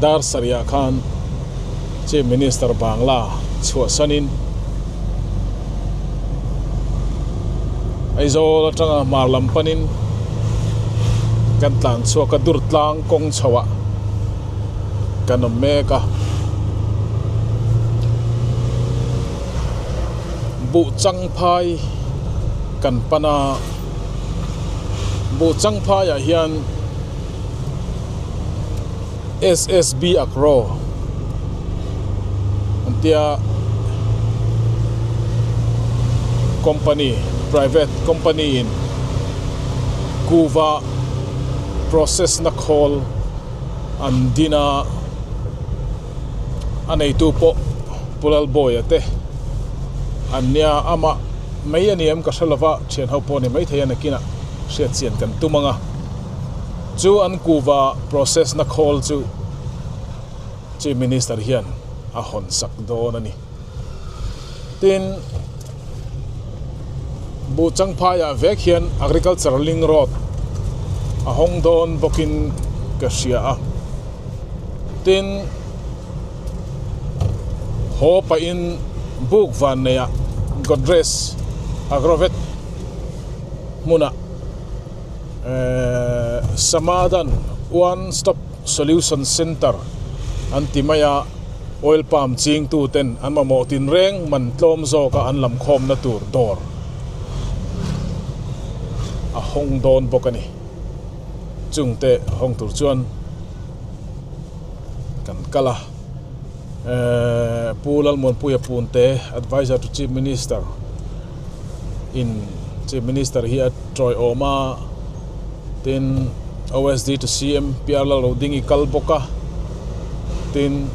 dar saria khan Chief Minister Bangla chua sanin aizo tanga marlam panin kan tlan chua ka dur tlang kong chawa kanom meka Buhchangphai kan pana Buhchangphai a hian SSB akro antia company private company in kuva process na call andina anei tu po pulal boy ate anya ama mai aniam ka hlalova thian ho pawh ni mai thei anakina hriat chian kan tumanga chu an kuwa process na call chu Chief Minister hian a hon sak don ani tin Buhchangphai a vek hian agriculture ling road a hong don bokin ka hria a tin ho pa in buk van neya Godres agrovet muna Samadan One Stop Solution Center antimaya oil palm ching tu ten an mamo tin reng man tlom zo ka an lam khom na tur dor a hong don bokani chungte hong tur chuan kan kala pulal mon puya punte advisor to Chief Minister in Chief Minister here Troy Oma tin OSD to CM piala lo dingi kalboka tin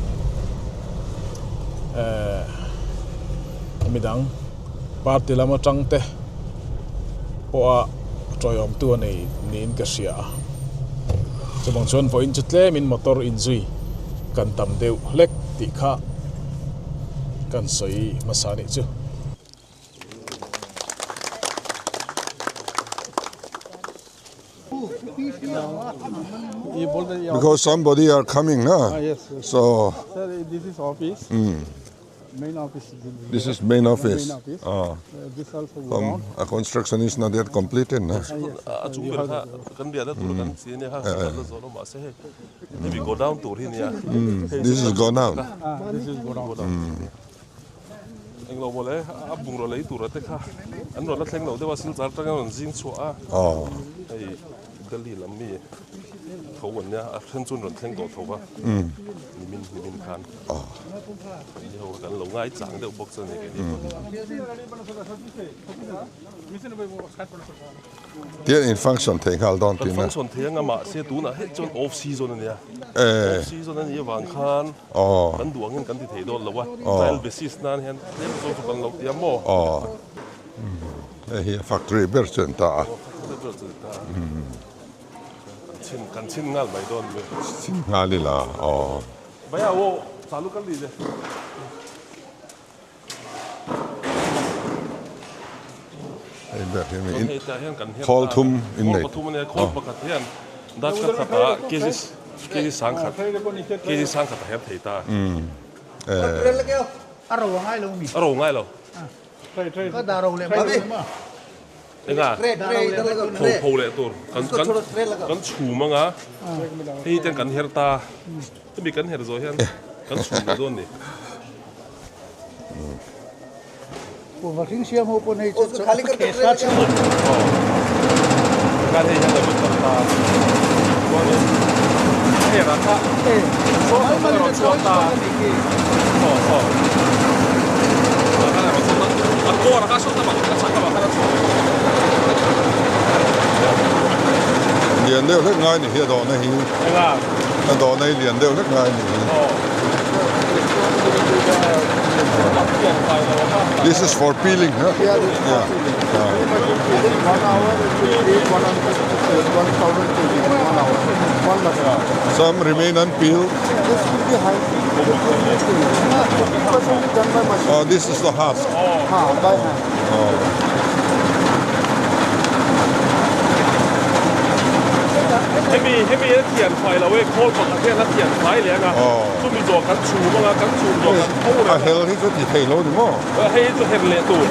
midang party lama tangte po a Troy Om tu nei nin ka sia chubang chon po in chutle min motor injui kan tam deu lek ti kha kan soi masani chu because somebody are coming, no? Yes, yes. So Sir, this is office. Main office. this is main office. Main office. This also Some construction is not yet completed, no? Can we go down to here? This is gone out. This is go down. Oh, they're in function thing. Hold on, Function thing ama se tu na hết chọn off season này Eh. off season này như vàng khan Oh, kan duang kan ti thei don lawa trial basis nan hen nem so so kan lo tiam mo oh. Here factory version ta. chin ngal mai don me Ngalila. Oh. baya wo salu kan li de Hey, that him in hei ta hen kan Call thum in call late. thum ne call pakat hen dat ka thapa ke sang khat hem thei ta Aro ngai lo mi. aro ngai lo Có đào đầu lên babi. nga phô le tur kan chu manga hei ten kan her ta tu bi kan her zo hen kan chu le don ni Của vật sinh xiêm hộp này cho khali cái sát chứ. kan hei hen da bu ta wa ni hei ra ta so ma ro chu ta so agora ka so ta ba ka sa ka ba ka so liền đều rất ngay này, hiện đó này, nga đó này liền đều rất ngay này. This is for peeling, huh? Yeah. 1 hour, 1,000 kg, 1 hour, 1 lakh. Some remain unpeeled. This will be high. 50% done by machine. Oh, this is the husk. By hand. maybe ให้มีเทียนไฟเราเว้ยโคตรของเทียนนักเทียนไฟเลยอ่ะช่วงมีตัวกันชูบ้างอ่ะกันชูตัวกันโอ้เลย เฮลที่ชุดที่เทโลดิมั้งให้ตัวเห็นเลยตัว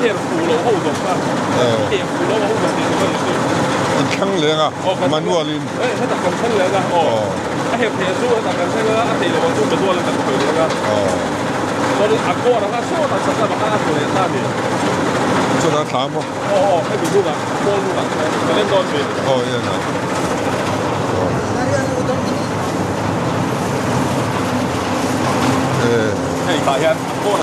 เห็นฟูเราโอ้ตรงกันเห็นฟูเราโอ้ตรงนี้ตัวอีกครั้งเลยอ่ะมันวัวลินถ้าตัดกันเส้นเลยอ่ะเห็นเทสู้ตัดกันเส้นแล้วเทเลยมันสู้เป็นตัวเลยตัดเลยอ่ะตอนนี้อากูนะครับสู้ตัดสักแบบห้าตัวเลยท่านนี่ชุดนั้นถามว่าให้มีลูกอ่ะโคลูกอ่ะมาเล่นตอนเป็นยังไงให้ตายกันโคตร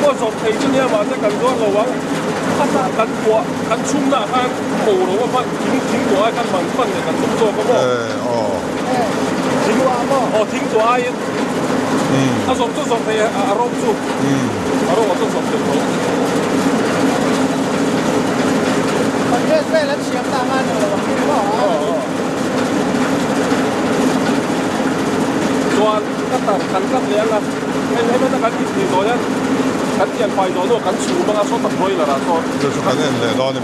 ก็สมทีที่เนี่ยมาจะกันก็ระวังถ้ากันหัวกันชุ่มหน้าข้างโผล่หรือว่ามันทิ้งตัวไอ้กันมันเนี่ยกันชุ่มตัวก็บอกทิ้งตัวทิ้งตัวไอ้ถ้าสมจะสมทีอารมณ์สุดอารมณ์ต้องสมทีประเทศเซ่แล้วเชียงตามมาเนี่ยเราคิดว่าส่วนก็ตัดกันก็เลี้ยงกันให้ไม่ต้องการกินตัวเนี่ยกันเทียนไฟตัวนู้นกันชูมันก็ชอบตัดร้อยละนะตัวกันเนี่ยเลยร้อนเนี่ย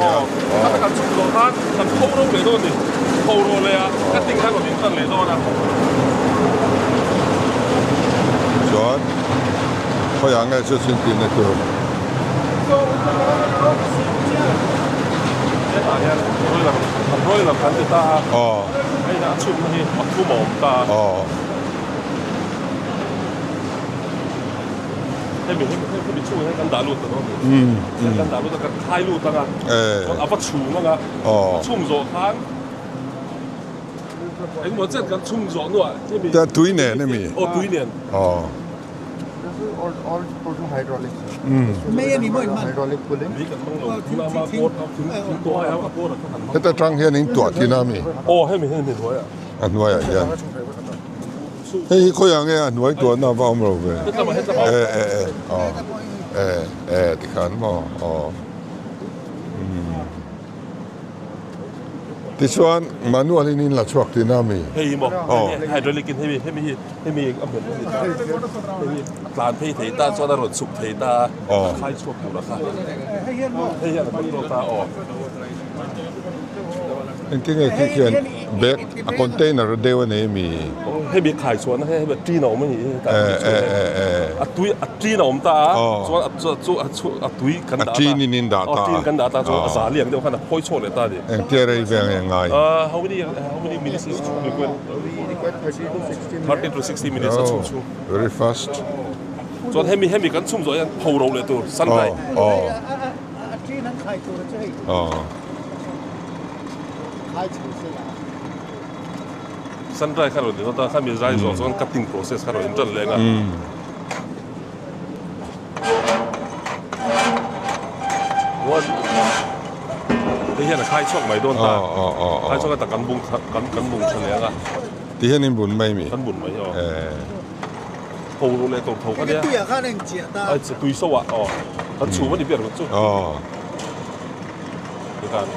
ถ้ากันชูตัวท่านกันโค้งเลยตัวนี้โค้งเลยอ่ะก็ติ้งท่านกับติ้งท่านเลยตัวนะส่วนเขาอย่างไงจะสิ่งที่ในตัวเนี่ยร้อยละพันติตาให้นะชุ่มให้อัดทุ่มหมอมตาให้มีช่วยให้กันดาลุดตัวนั้นกันดาลุดกันคลายลุดต่างกันเอาไปชูมั้งอ่ะชุ่มโซ่ข้างไอ้หมดเจ็ดกันชุ่มโซ่ด้วยแต่ตุยเนี่ยนี่มีตุยเนี่ยall total hydraulic ไม่อันนี้ไม่มัน hydraulic cooling มีกันมั่งหรอกมาโคตรถึงตัวแล้วโคตรแต่ตรังเฮียนี่ตัวที่น่ามีให้มีหัวอ่ะอันไว้อ่ะยันเฮ้ยเขาอย่างเงี้ยอันไว้ตัวน่าบ้ามั้งเลยที่ขันมั้งที่ส่วนมันว่าที่นี่ละช่วงที่น่ามีเฮ้ยบอกไฮโดรลิกกินให้มีอันเหมือนกลานเพย์เทต้าส่วนอารมณ์สุกเทต้าคล้ายช่วงอยู่นะครับให้เห็นมันโรตาออกจริงๆที่เขียนเบกคอนเทนเนอร์เดียวนี่มีให้เบกขายส่วนให้แบบจีนอไม่ตุยจีนอมตาส่วนตุยกันดาจีนนินดาตาจีนกันดาตาส่วนสาเลียงเดียวกันนะพ่อยโชว์เลยตาดิเทียร์อีเป็นยังไงhow many minutes is required 30 to 60 minutes very fast ส่วนให้มีกันชุ่มส่วนพาวโรเลยตัวสั้นไปจีนนั้นขายตัวใช่สันไรขนาดนี้ต้องถ้ามีไรส่วน cutting process ขนาดนี้จนเลยนะว่าที่เห็นใครชอบไม่โดนตาใครชอบแต่กันบุงเฉลี่ยนะที่เห็นนี่บุญไม่มีกันบุญไม่ใช่พูดเลยตรงเขาเนี่ยตุยข้าเองเจียตาตุยสวะกันชูมันดีเปลี่ยนกันชูดีกัน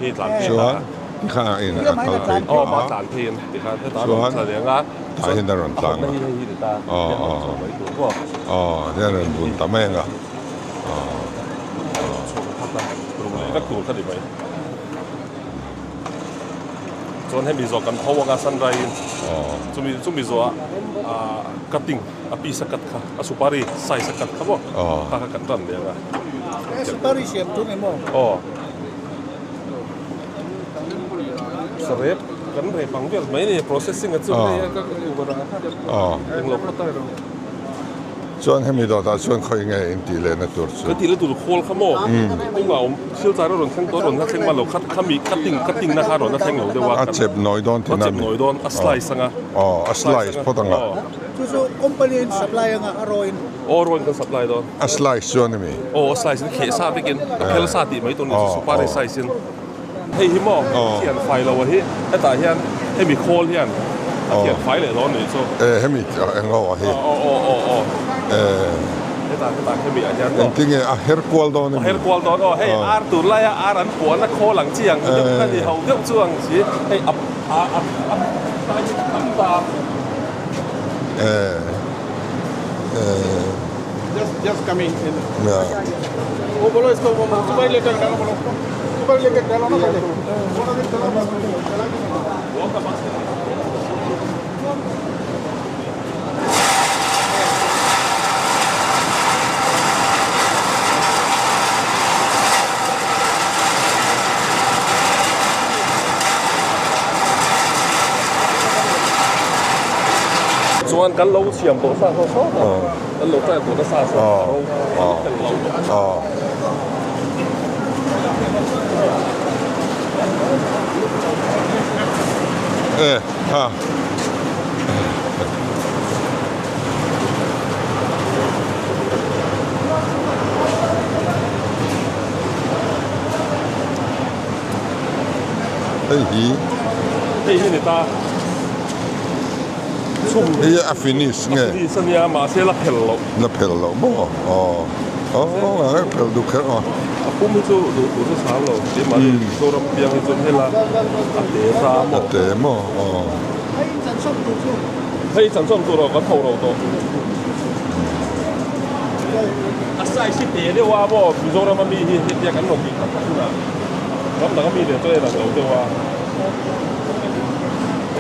ที่หลังส่วนข้าเองมาจานเทียนที่ข้าที่ตาหลงเฉลียงอ่ะถ่ายเห็นตลอดต่างนี่ตาเนี่ยเรื่องบุญตาแม่งอ่ะก็ถูกขึ้นไปจนให้มีโซกันเขาว่ากันสันไรจุมีโซกัดติงปีสกัดค่ะสุปารีใส่สกัดครับว่าข้ากันตั้งเดียวกันสุปารีเสียบทุกไอ้หม้อสเรปกันเรปังเวลไม่เนี่ย processing กันสุดเลยก็อยู่บนนั้นยังหลบก็ได้ส่วนให้มีตัวตาส่วนเขายังไงตีเลยนะตัวก็ตีเลยตัวโคลขโมยพวกเราเชี่ยวชาญเราหล่นข้างตัวหล่นถ้าเข่งมาเราคัดมีคัตติ้งนะคะหล่นถ้าเข่งเราได้ว่าเจ็บน้อยโดนที่นั่นเจ็บน้อยโดนอัสไลซ์ngaอัสไลซ์พอตั้งอ่ะคือคอมพานีสัพพลายngaอร่อยรอยกันสัพพลายโดนอัสไลซ์ส่วนนี้มีอัสไลซ์นี่เขยซาไปกินเคลซาติไหมตัวนี้สุปาริไซซินให้หิมอเขียนไฟเราว่าให้ตาเฮียนให้มีโคลเฮียนเขียนไฟเลยร้อนเลยโซ่ให้มีเอ็งเอาว่าให้ตาให้มีอันยันจริงๆเฮอร์ควอลโดนเฮอร์ควอลโดนให้อาร์ตุลายอาร์อันปวนนักโคหลังเจียงเดี๋ยวกันที่เขาเลือกช่วงสิให้อับตาjust coming in. Yeah. वो बोलो इसको सुबह लेकर डालो बोलो सुबह लेकर डालो ना पहले Chuan kan lo siam to sa so kan lo tai to da sa so Ha. Hey ni ta Iya finish nge. Di sanya ma se la pello. Na pello mo. Nga pel du kher o. Aku mi chu du sa lo. Di ma so ram piang hi chun hela. Ate sa mo. Ate mo. Hei chan som tu ro kan thau ro to. Asai si te le wa bo mi so ram mi hi ti kan no ki ta na. Kam da mi de to e da lo de wa.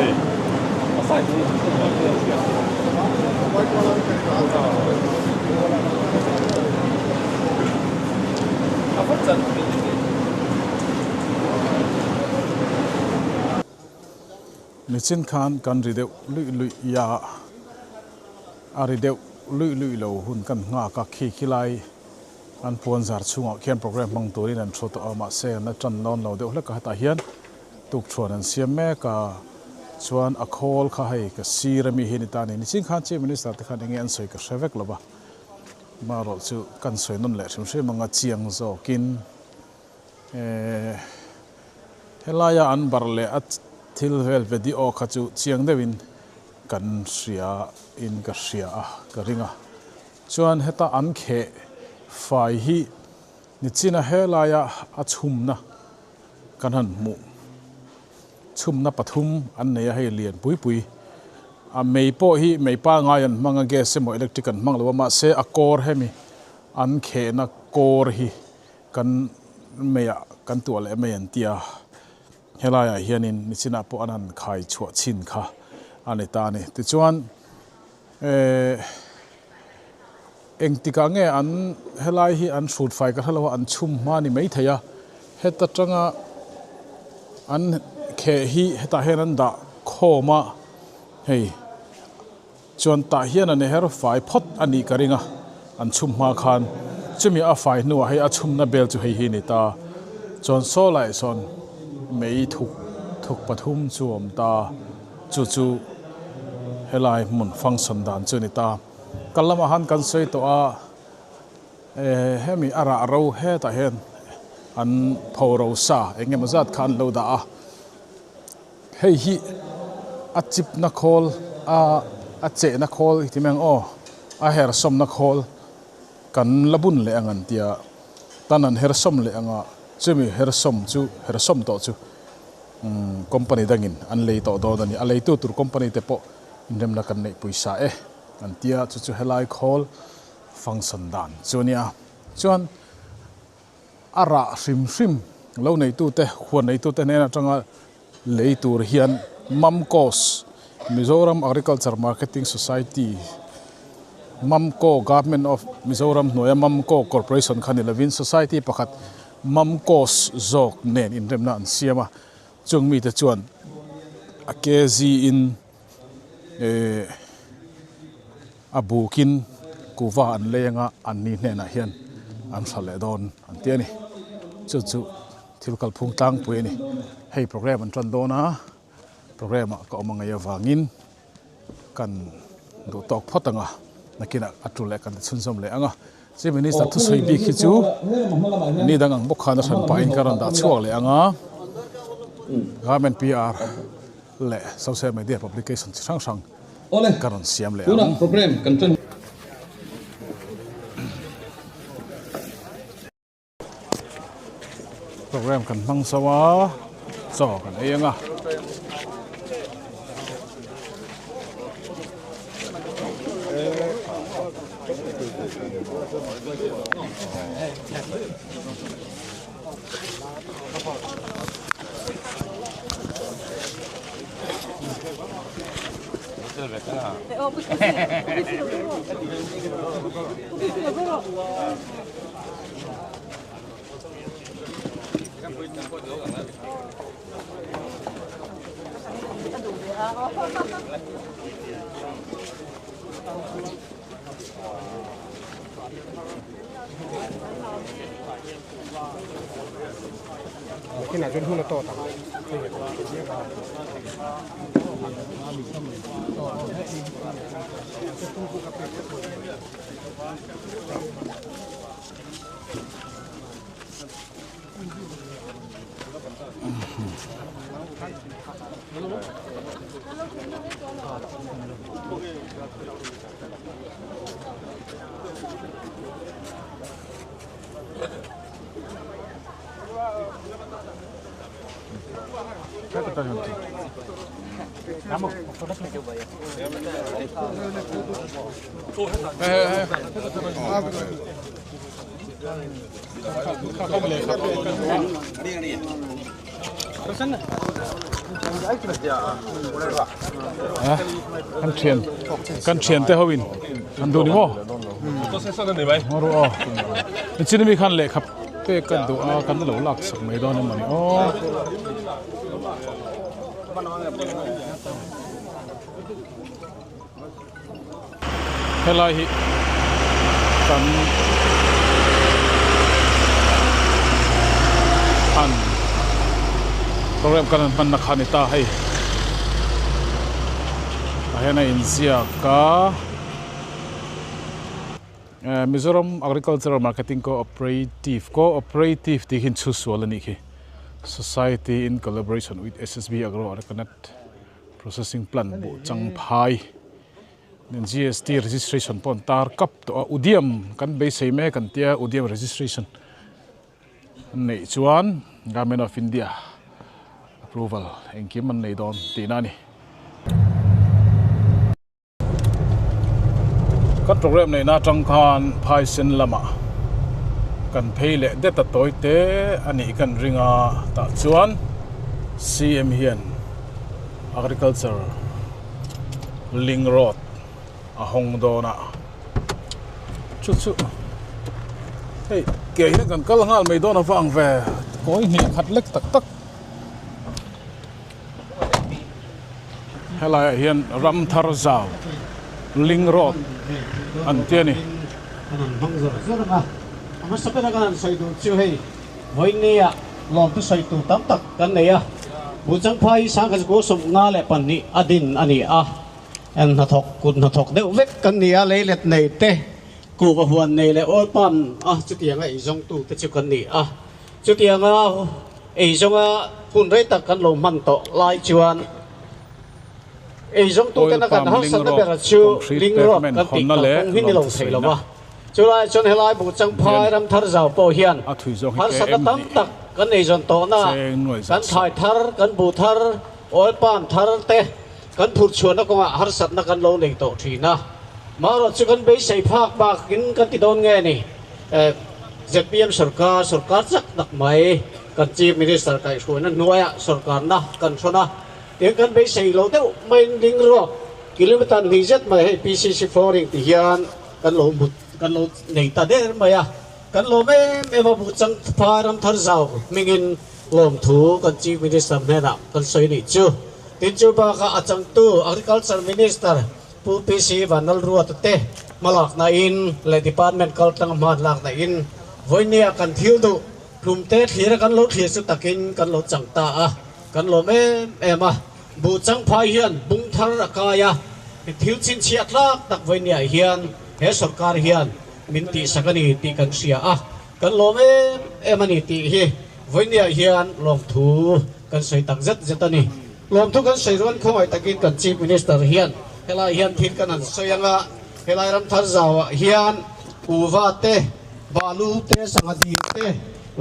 Hey. Asai ni. Nichin Khan kan rideu lui ya arideu lui lo hun kan nga ka khilai an pon zar chunga khian program mang turin an thot ama se na chan non lo deuh la ka ta hian tuk thron an siam me ka chuan a khol kha hai ka sirami hin ta ni Nichin Khan chief minister ta khan nge an soi ka shrevek loba ma ro chu kan soi non le thum manga chiang zo kin helaya an barle at thil vel video khachu chiang dewin kan ria in ka ria ka ringa chuan heta an khe fai hi nichina helaya achumna kan han mu chumna pathum an neya hei lian pui a meipo hi meipa ngayan manga gas se mo electric an manglo ma se a kor hemi an khe na kor hi kan meya kan tuale meyan tia helaya hianin nichina po anan khai chua chin kha ani ta ni ti chuan engtika nge an helai hi an shoot fai ka halawa an chum ma ni mai thaya heta tanga an khe hi heta henan da khoma hei chuan ta hian an her fai phot ani karinga an chum ma khan chumi a fai nu hei a chum na bel chu hei hi ni ta chuan so lai son mei thuk pathum chuam ta chu helai mun function dan chu ni ta kalama han kan sei to a hemi ara ro he ta hen an phoro sa engem zat khan lo da a hei hi a chip na khol a che na khol ti meng o a her som na khol kan labun le angan tia tanan her som le anga chumi her som to chu company dangin an lei to do dani a lei tu tur company te po indem na kan nei puisa an tia chu helai khol function dan chunia chuan ara sim lo nei tu te khon nei tu te nena tanga lei tur hian mamkos Mizoram Agriculture Marketing Society Mamko Government of Mizoram Noya Mamko Corporation khan 11 society pakhat Mamkos zok nen in remna an siama chungmi te chuan a kg in abukin kuwa an lenga an ni hne na hian an thale don an tiani chu thilkal phung tang pui ni hei program an tran dona program ka omanga ya wangin kan do tok photanga nakina atrule kan chunsom le anga chief minister thu soi bi khi chu ni dangang bokhana san pa in karan da chuak le anga government PR le social media publication sang karan siam le anga program kan program kan mang sawa so kan anga Cái này chuyên hương là to tặng. Kan thian te howin an du ni mo to se san ni mai ro o chin mi khan le khap pe kan du a kan lo lak sak mai don mani o helai hi kan an program kan man na khani ta hai ahena inzia ka Mizoram Agricultural Marketing Cooperative ti hin chu swalani khi society in collaboration with SSB Agro Areca processing plant Buhchangphai GST registration pon tar kap to udiam kan be sei me kan tia udiam registration nei chuan Government of India approval engkim man nei don tinani các program này na trong khan phai sen lama kan phei le de ta toy te ani kan ringa ta chuan CM hian agriculture ling road a hong do na chu hey ke hian kan kal ngal mai do na wang ve koi hi khat lek tak tak helai hian ram thar zau ling road an tiani anan bangzor zoranga ama sapera kan soi du chu hei voinia lom tu soi tu tam tak kan neya Buhchangphai sang ka go som nga le pan ni adin ani a en na thok kun na thok deu vek kan nia le let nei te ku ba huan nei le ol pan a chu tiang ai jong tu te chu kan ni a chu tiang a ei jong a kun rei tak kan lo man to lai chuan ei jong tu te na kan ha san na bera chu ling road kan ti kan hin ni lo thei lo ba chu lai chon helai Buhchangphai ram thar zau po hian har sa ka tam tak kan ei jon to na kan thai thar kan bu thar ol pan thar te kan phur chuan na ko har sat na kan lo nei to thi na ma ro chu kan be sei phak ba kin kan ti don nge ni ZPM sarkar chak dak mai kan chief minister kai chuan na noya sarkar na kan chona tiếng kan be sei lo te main ling ro kilometer ni jet mai he PCC flooring ti hian kan lo nei ta de mai a kan lo me ba Buhchangphai ram thar zau mingin lom thu kan chief minister me na kan soi ni chu tin chu ba ka achang tu agriculture minister pu PC banal ruat te malak na in le department kal tang man lak na in voinia kan thil du plum te thira kan lo thia su takin kan lo chang ta a kan lo me ema Buhchangphai hian bung thar akaya thil chin chiat lak tak voinia hian he sarkar hian min ti sakani ti kan sia a kan lo me emani ti hi voinia hian lom thu kan soi tak zet ani lom thu kan soi ron khoi takin kan chief minister hian helai hian thil kan an soyanga helai ram thar zawa hian uwa te balu te sangadi te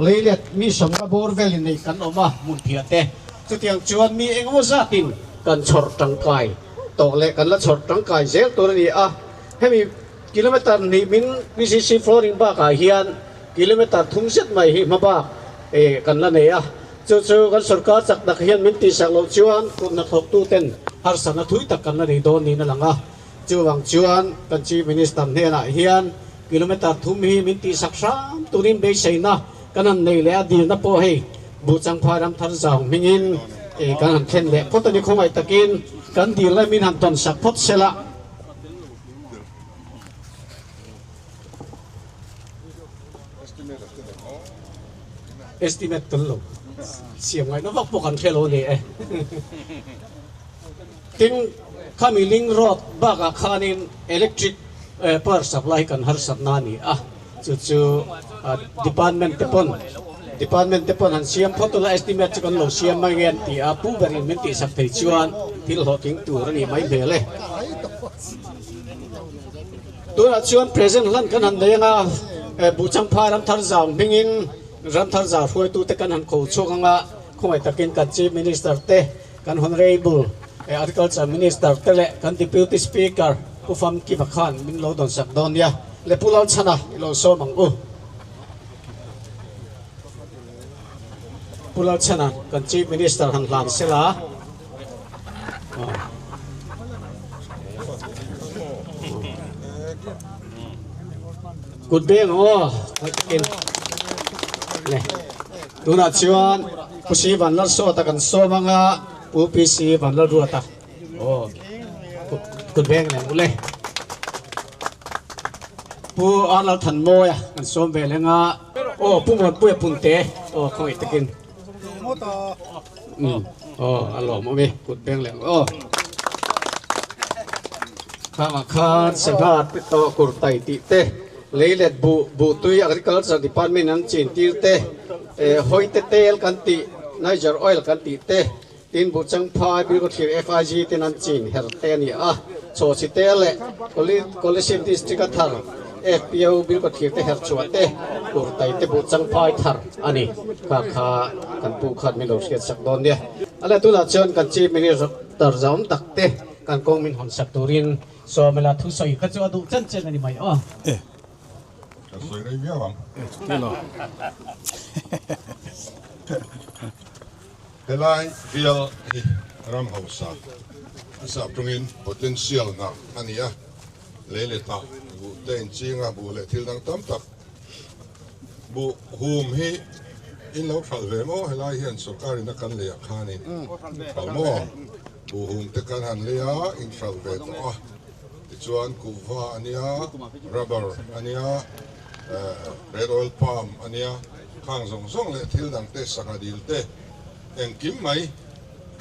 leilet mi somga borvel nei kan oma mun thia te chu tiang chuan mi engmo zatin kan chhor tangkai to le kan la chhor tangkai zel to ni a hemi kilometer ni min PCC flooring ba ka hian kilometer thung set mai hi ma ba kan la nei a chu kan sarkar chak dak hian min ti sak lo chuan kun na thok tu ten har sana thui tak kan la nei don ni na langa chuwang chuan kan chief minister ne na hian kilometer thum hi min ti sak sam turin be seina kanan nei le adil na po hei Buhchangphai ram thar zaw mingin kan khen le potani khongai takin kan dir lai min han ton sak phot sela estimate tolo siam ngai no vak pokan khelo ni tin kamiling road baga khanin electric power supply kan har satna ni chu department te pon han siam photola estimate kan lo siam mai gen ti a pu berin men ti sak thei chuan thil ho king tur ni mai bele tura chuan present lan kan han denga Buhchangphai ram thar zaw mingin ram thar zaw huai tu te kan han ko chokanga khomai takin kan chief minister te kan honorable agriculture minister te le kan deputy speaker ufam ki bakhan min lo don sak don ya le pulal chana lo so mang pulal chana kan chief minister han lan sela good beng takin le tuna chuan pusi van lar so ta kan so manga UPC van lar ruata good beng le pu anal than moya kan som ve lenga pu mon pu punte khoi takin alo mo me good beng le khama khan sebat to kur tai ti te leilet bu tui agriculture department an chin tir te hoite tel kan ti Niger oil kan ti te tin Buhchangphai bil ko thir FIG tin an chin her te ni cho si te le coalition district athar FPO bil ko thir te her chuate kur tai te Buhchangphai thar ani kha kan pu khat mi lo skiat sak don dia ala tu la chon kan chief minister zaum tak te kan kong min hon sak turin so mela thu soi kha chu adu chen chen ani mai Rồi đây biết không? Thế lại việc ram hậu sa, sa trung in potential na anh ya, lấy lệ ta, bu tên chi nga bu lệ thil đang tóm tập, bu hùm hi in lâu phật về mô hay là hiện số cái nó cần lệ khan in, phật mô bu hùm te kan han lệ in phật về to, chuan kuva ania rubber ania red oil palm ania khang zong le thil dang te sakadil te eng kim mai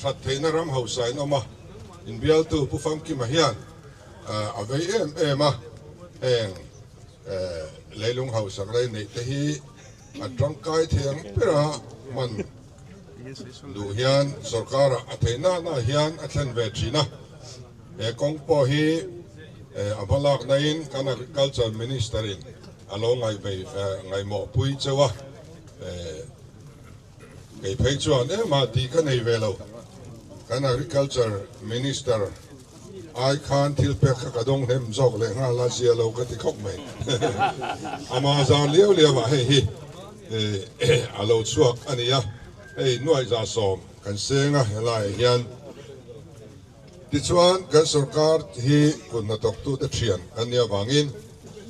that theina ram hausai no ma in bial tu pu fam kim hian avei em eng leilung hausak lai nei te hi atang kai thiang pera man du hian sarkara atheina na hian athan ve thina kong po hi abalak nain kan agriculture ministerin alo ngai ve ngai mo pui chewa cái phải chuan mà đi cái này về lâu cái agriculture minister ai khan thil pe ka dong hem jok le nga la sia lo ka ti khok mai ama za liu wa he alo chuak ania ei nuai za som kan senga helai hian ti chuan kan sarkar hi kun na tok tu te thian ania wangin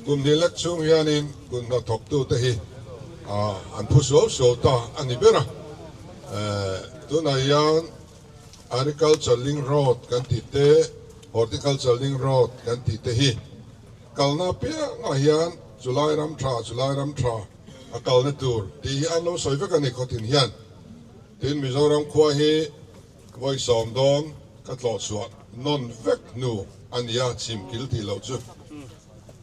kum ni lek chung hianin kun na tok tu te hi an phu so ta ani bera tunayan agriculture link road kan ti te horticulture link road kan ti te hi kalna pia nga hian July ram tha akal na tur ti an lo soi ve kan ni khotin hian tin Mizoram khwa hi voi som dong ka tlo suat non vek nu ania chim kil ti lo chu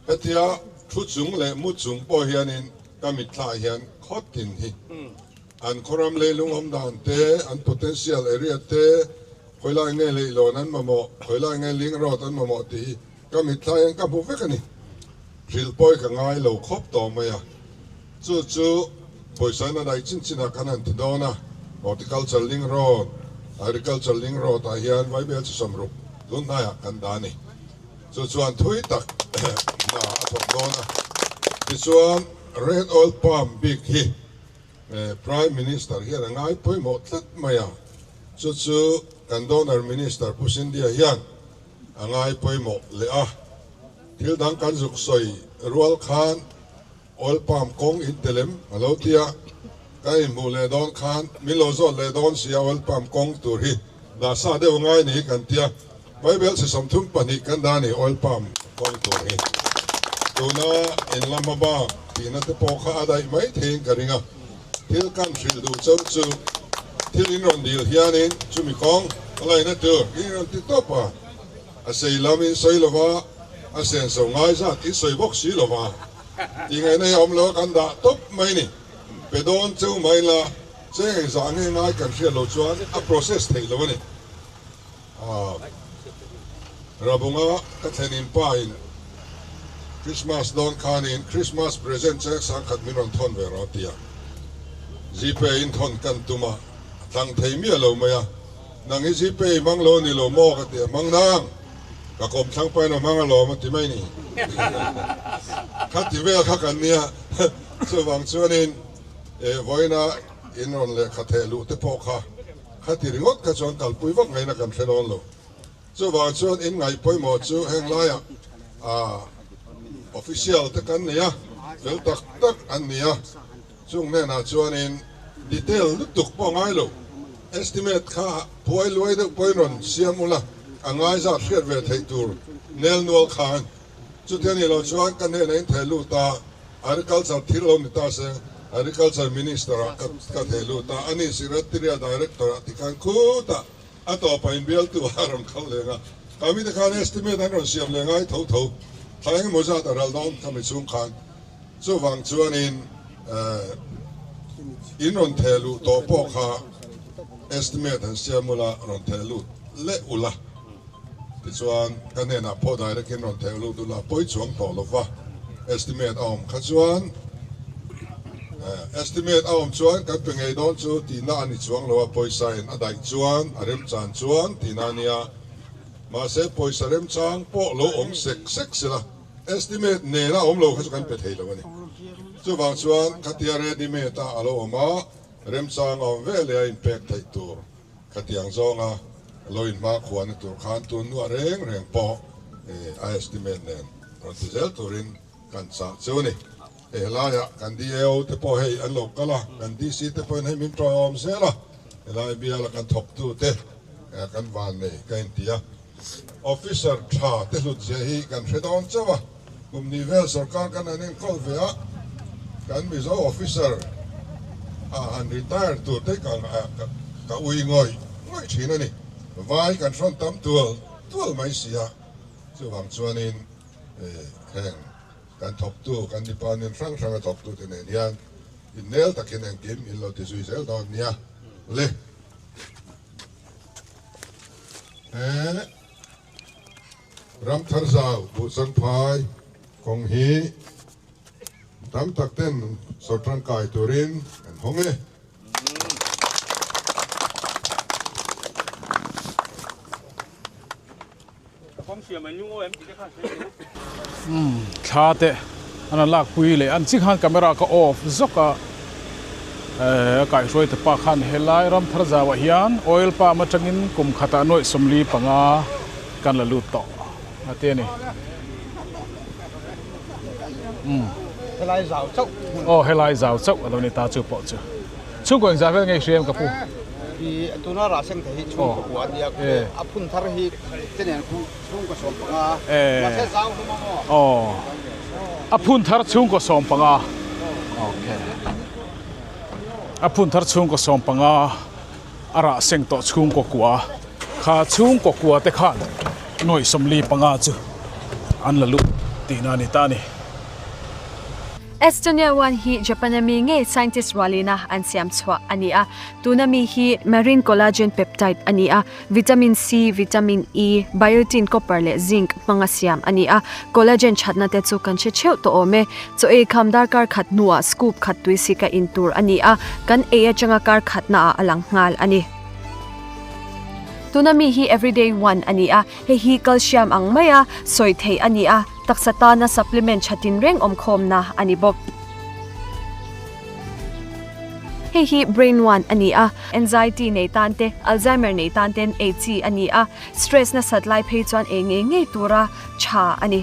hetia thu chung le mu chung po hianin kamit thla hian khotin hi an koram le lung om dan te an potential area te khoila nge le lo nan mamo khoila nge ling road an mamo ti kamit thla hian ka bu vek ani thil poi ka ngai lo khop to maya chu poisa na dai chin kanan ti dona horticulture link road agriculture link road a hian vai bel chu samru tun na ya kan dani chu chuan thui tak na atok dona tichuan red oil palm big hi prime minister here ngai poi mo tlat maya chu kan donor minister pusindia hian angai poi mo le a thil dang kan zuk soi rual khan oil palm kong in telem alotia kai mu le don khan milozo le don sia oil palm kong tur hi da sa de ngai ni kan tia Bible si something pani kan dani oil palm kong tur hi tuna in lamaba tina te pokha adai mai thing karinga thil kan thil du chau chu thil in ron dil hianin chumi kong alai na tu in ron ti topa a sei lamin soi lova a sen so ngai za ti soi bok si lova ti ngai nei om lo kan da top mai ni pe don chu mai la che ngai za ngai ngai kan thil lo chuan a process thei lo ni rabunga ka thenin pa in Christmas don kanin Christmas present check sang khat min ron thon ve ro tia zipe in thon kan tuma tang thei mi lo maya nang zipe mang lo ni lo mo ka te mang nang ka kom thang pa no mang lo ma ti mai ni khat ti ve kha kan nia so wang chuanin voina in ron le kha the lu te po kha khat ti ringot ka chon kal pui wak ngai na kan thelon lo so wang chuan in ngai poi mo chu heng lai official te kan nia vel tak tak an nia chung ne na chuan in detail tuk po ngai lo estimate kha poi loi de poi ron siamula angai za hriat ve thei tur nel nual khan chu te ni lo chuan kan ne nei thelu ta agriculture thil lo ni ta se agriculture minister ka thelu ta ani secretary director ti kan khu ta ato pa in bial tu haram khal lenga kami de khan estimate an ron siam lengai tho tho thleng mo za ta ral don kami chung khan chu wang chuan in ron thelu to po kha estimate an siamula ron thelu le ula ti chuan kan ne na po direct in ron thelu tu la poi chuang to lova estimate om kha chuan estimate om chuan kan pe ngei don chu ti na ani chuang lo poi sign adai chuan arem chan chuan ti na nia ma se poi sarem chang po lo om sek sek sila estimate ne na om lo kha kan pe thei lo ni chu wang chuan khatia ready me ta alo ma rem chang om ve le impact thei tur khatiang zonga loin ma khuan tur khan tu nu reng reng po estimate nen ron ti zel turin kan sa chuni la ya kan di eo te po hei an lo kala kan di si te po nei min tro om se la la bia la kan thop tu te kan van nei kan tia officer tha te lut je hi kan thredon chawa kum ni vel sarkar kan anin kol ve a kan mi zo officer an retire tu te kan ka ui ngoi thina ni vai kan front tam tual mai sia chu wang chuanin heng kan thop tu kan di panin frang thop tu te ne hian in nel takin ang kim in lo ti sui sel don nia le ram thar zau Buhchangphai kong hi tam tak ten so tran kai turin an honge thla te an lak pui le an chi khan camera ka off zoka kai roi te pa khan helai ram thar zawa hian oil pa ma tangin kum khata noi somli panga kan la lut to ate ni helai zau chau helai zau chau alo ni ta chu po chu chu ko za vel ngai shem ka pu i tuna ra seng thei chu ko wa dia apun thar hi tenen ku chung ko som panga ma se zau mo apun thar chung ko som panga okay apun thar chung ko som panga ara seng to chung ko kwa kha chung ko kwa te khan noi somli panga chu an la lu ti na ni ta ni Estonia one hi Japanami nge scientist walina an siam chwa ania tunami hi marine collagen peptide ania vitamin C vitamin E biotin copper le zinc manga siam ania collagen chatna te chu kan che cheu to ome cho e khamdar kar khat nuwa scoop khat tuisi ka intur ania kan e changa kar khatna alang ngal ani tunami hi everyday one ani a hi calcium ang maya soi thei ani a taksata na supplement chatin reng omkhom na ani bok hi brain one ani a anxiety nei tante alzheimer nei tanten AG ani a stress na satlai phei chuan nge tura cha ani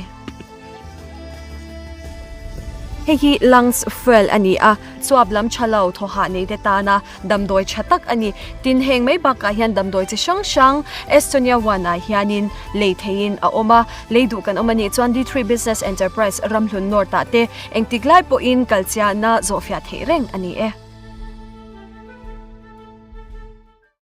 hi lungs fuel ani a chuablam chalo thoha nei te ta na damdoi chatak ani tin heng mai ba ka hian damdoi chi shang Estonia 1 a hianin leithein a oma leidu kan omani chuan D3 business enterprise ramhlun norta te engtiklai po in kalchia na zofia thereng ani e